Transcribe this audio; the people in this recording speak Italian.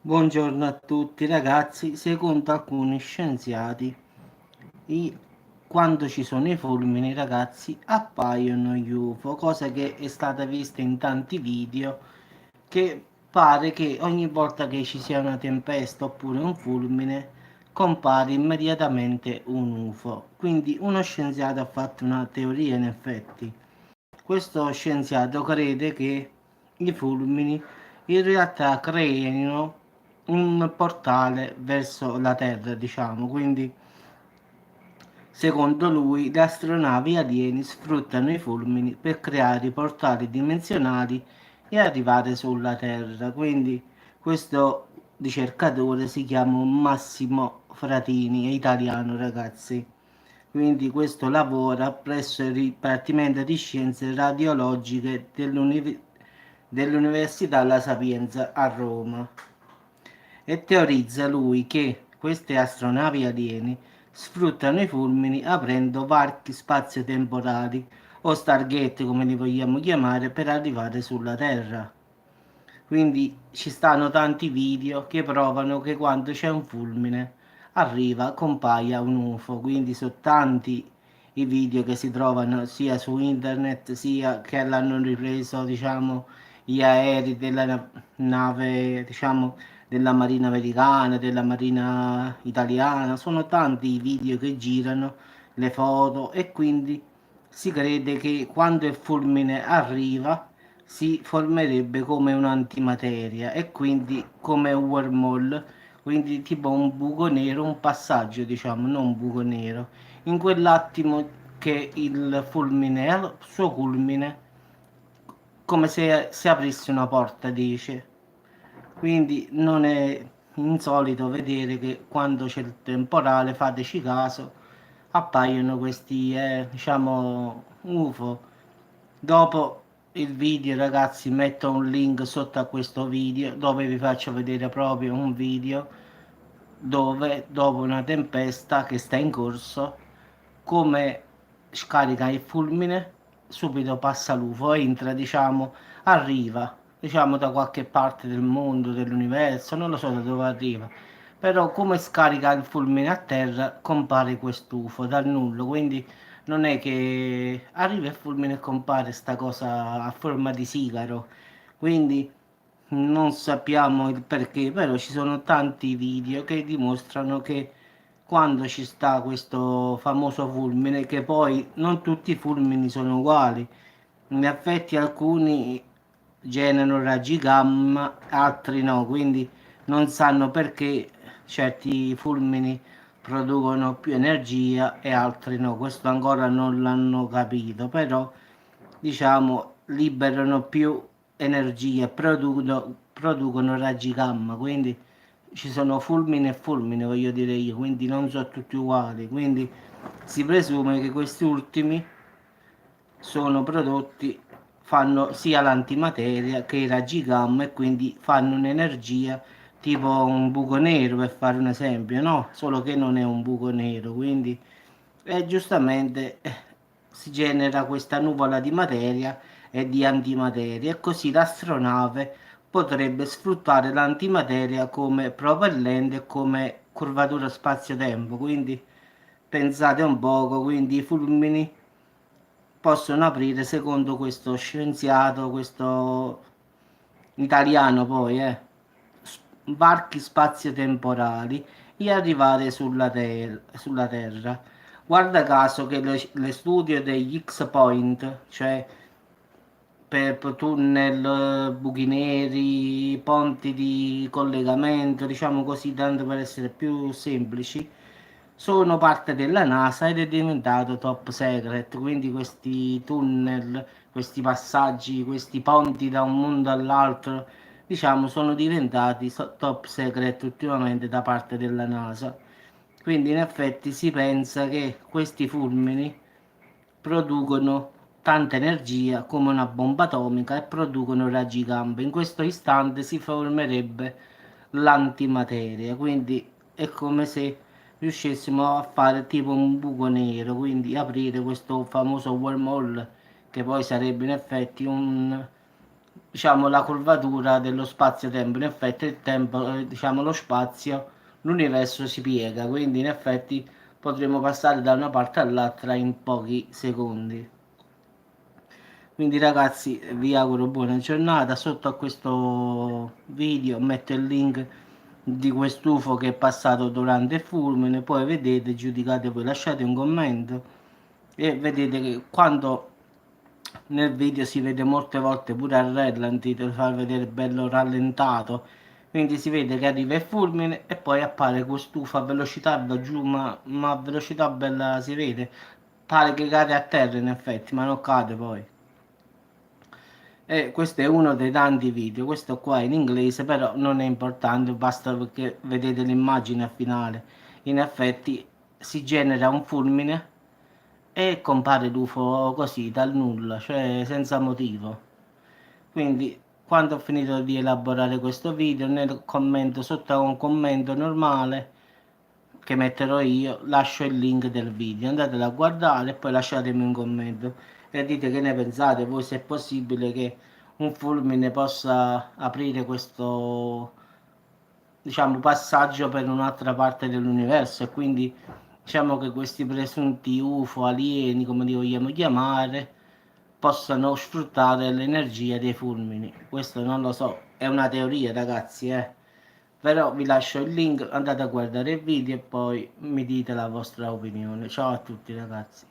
Buongiorno a tutti ragazzi, secondo alcuni scienziati, i- quando ci sono i fulmini ragazzi appaiono gli UFO, cosa che è stata vista in tanti video, che pare che ogni volta che ci sia una tempesta oppure un fulmine compare immediatamente un UFO. Quindi uno scienziato ha fatto una teoria in effetti. Questo scienziato crede che i fulmini in realtà creino un portale verso la Terra, diciamo. Quindi, secondo lui, le astronavi alieni sfruttano i fulmini per creare i portali dimensionali e arrivare sulla Terra. Quindi, questo ricercatore si chiama Massimo Fratini, è italiano, ragazzi. Quindi questo lavora presso il Dipartimento di Scienze Radiologiche dell'Università La Sapienza a Roma e teorizza lui che queste astronavi alieni sfruttano i fulmini aprendo varchi spazio-temporali o Stargate come li vogliamo chiamare per arrivare sulla Terra. Quindi ci stanno tanti video che provano che quando c'è un fulmine arriva, compaia un UFO. Quindi sono tanti i video che si trovano sia su internet sia che l'hanno ripreso, diciamo, gli aerei della nave, diciamo, della Marina americana, della Marina italiana. Sono tanti i video che girano, le foto e quindi si crede che quando il fulmine arriva si formerebbe come un'antimateria e quindi come un wormhole, quindi tipo un buco nero, un passaggio, diciamo, non un buco nero. In quell'attimo che il fulmine è al suo culmine, come se si aprisse una porta, dice. Quindi non è insolito vedere che quando c'è il temporale, fateci caso, appaiono questi, diciamo, UFO. Dopo il video, ragazzi, metto un link sotto a questo video dove vi faccio vedere proprio un video dove dopo una tempesta che sta in corso, come scarica il fulmine, subito passa l'UFO, entra, diciamo, arriva, diciamo da qualche parte del mondo, dell'universo, non lo so da dove arriva, però come scarica il fulmine a terra compare quest'UFO dal nulla, quindi non è che arriva il fulmine e compare sta cosa a forma di sigaro, quindi non sappiamo il perché, però ci sono tanti video che dimostrano che quando ci sta questo famoso fulmine, che poi non tutti i fulmini sono uguali, in effetti alcuni generano raggi gamma, altri no, quindi non sanno perché certi fulmini producono più energia e altri no, questo ancora non l'hanno capito, però diciamo liberano più energia, producono raggi gamma, quindi ci sono fulmine e fulmine, voglio dire io, quindi non sono tutti uguali, quindi si presume che questi ultimi sono prodotti, fanno sia l'antimateria che i raggi gamma e quindi fanno un'energia tipo un buco nero per fare un esempio, no? Solo che non è un buco nero, quindi giustamente si genera questa nuvola di materia e di antimateria e così l'astronave potrebbe sfruttare l'antimateria come propellente e come curvatura spazio-tempo. Quindi pensate un poco, quindi i fulmini possono aprire secondo questo scienziato, questo italiano poi, varchi spazio-temporali e arrivare sulla Terra. Guarda caso che le studio degli X-Point, cioè per tunnel, buchi neri, ponti di collegamento, diciamo così, tanto per essere più semplici, sono parte della NASA ed è diventato top secret, quindi questi tunnel, questi passaggi, questi ponti da un mondo all'altro, diciamo, sono diventati top secret ultimamente da parte della NASA. Quindi in effetti si pensa che questi fulmini producono tanta energia come una bomba atomica e producono raggi gamma. In questo istante si formerebbe l'antimateria, quindi è come se riuscissimo a fare tipo un buco nero, quindi aprire questo famoso wormhole che poi sarebbe in effetti diciamo, la curvatura dello spazio-tempo. In effetti il tempo, diciamo, lo spazio, l'universo si piega, quindi in effetti potremo passare da una parte all'altra in pochi secondi. Quindi ragazzi, vi auguro buona giornata. Sotto a questo video metto il link di quest'UFO che è passato durante il fulmine, poi vedete, giudicate voi, lasciate un commento e vedete che quando nel video si vede molte volte pure al ralenti per far vedere bello rallentato, quindi si vede che arriva il fulmine e poi appare quest'UFO a velocità va giù, ma a velocità bella si vede, pare che cade a terra in effetti, ma non cade poi. E questo è uno dei tanti video, questo qua è in inglese, però non è importante, basta che vedete l'immagine finale. In effetti si genera un fulmine e compare l'UFO così dal nulla, cioè senza motivo. Quindi quando ho finito di elaborare questo video, nel commento sotto a un commento normale che metterò io, lascio il link del video, andatelo a guardare e poi lasciatemi un commento e dite che ne pensate voi, se è possibile che un fulmine possa aprire questo, diciamo, passaggio per un'altra parte dell'universo e quindi diciamo che questi presunti UFO, alieni, come li vogliamo chiamare, possano sfruttare l'energia dei fulmini. Questo non lo so, è una teoria ragazzi, però vi lascio il link, andate a guardare il video e poi mi dite la vostra opinione. Ciao a tutti ragazzi.